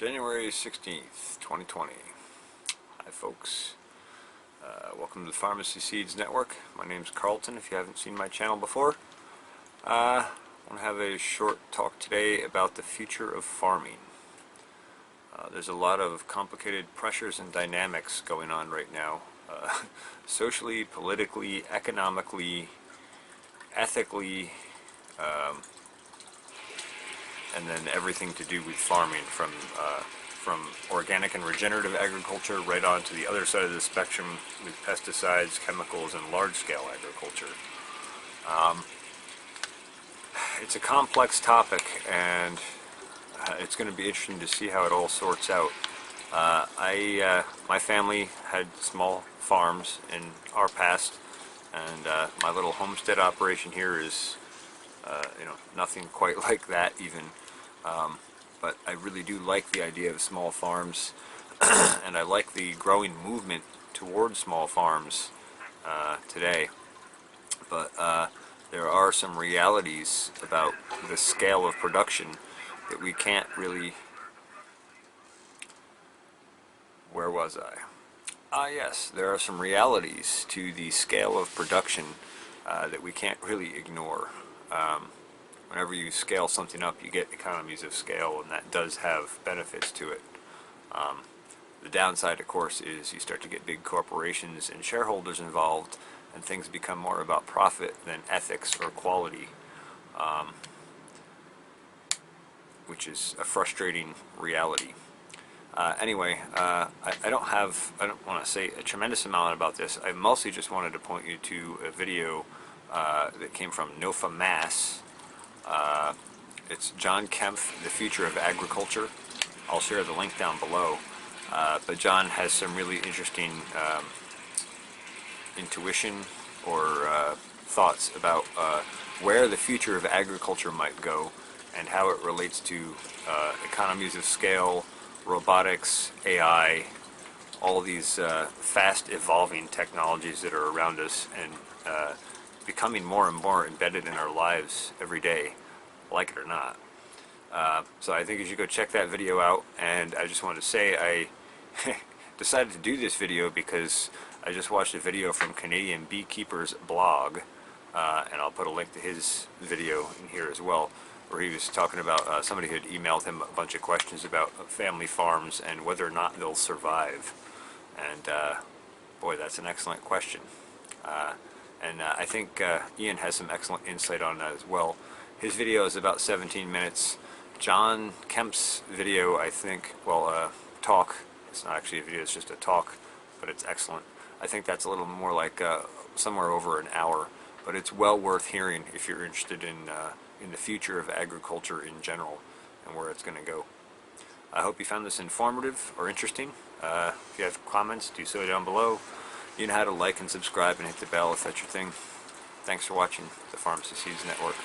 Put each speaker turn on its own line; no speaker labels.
January 16th, 2020. Hi folks. Welcome to the Pharmacy Seeds Network. My name's Carlton, if you haven't seen my channel before. I want to have a short talk today about the future of farming. There's a lot of complicated pressures and dynamics going on right now. Socially, politically, economically, ethically, and then everything to do with farming, from organic and regenerative agriculture right on to the other side of the spectrum with pesticides, chemicals, and large-scale agriculture. It's a complex topic, and it's going to be interesting to see how it all sorts out. My family had small farms in our past, and my little homestead operation here is nothing quite like that even. But I really do like the idea of small farms, and I like the growing movement towards small farms today. But there are some realities about the scale of production that we can't really... Where was I? Yes, there are some realities to the scale of production that we can't really ignore. Whenever you scale something up, you get economies of scale, and that does have benefits to it. The downside, of course, is you start to get big corporations and shareholders involved, and things become more about profit than ethics or quality, which is a frustrating reality. Anyway, I don't want to say a tremendous amount about this. I mostly just wanted to point you to a video that came from NOFA Mass. It's John Kempf, The Future of Agriculture. I'll share the link down below. But John has some really interesting intuition or thoughts about where the future of agriculture might go and how it relates to economies of scale, robotics, AI, all these fast evolving technologies that are around us and becoming more and more embedded in our lives every day, like it or not. So I think you should go check that video out, and I just wanted to say I decided to do this video because I just watched a video from Canadian Beekeeper's blog, and I'll put a link to his video in here as well, where he was talking about somebody had emailed him a bunch of questions about family farms and whether or not they'll survive. And boy, that's an excellent question. And I think Ian has some excellent insight on that as well. His video is about 17 minutes. John Kemp's video, I think, well, talk, it's not actually a video, it's just a talk, but it's excellent. I think that's a little more like somewhere over an hour, but it's well worth hearing if you're interested in the future of agriculture in general and where it's going to go. I hope you found this informative or interesting. If you have comments, do so down below. You know how to like and subscribe and hit the bell if that's your thing. Thanks for watching the Pharmacy Seeds Network.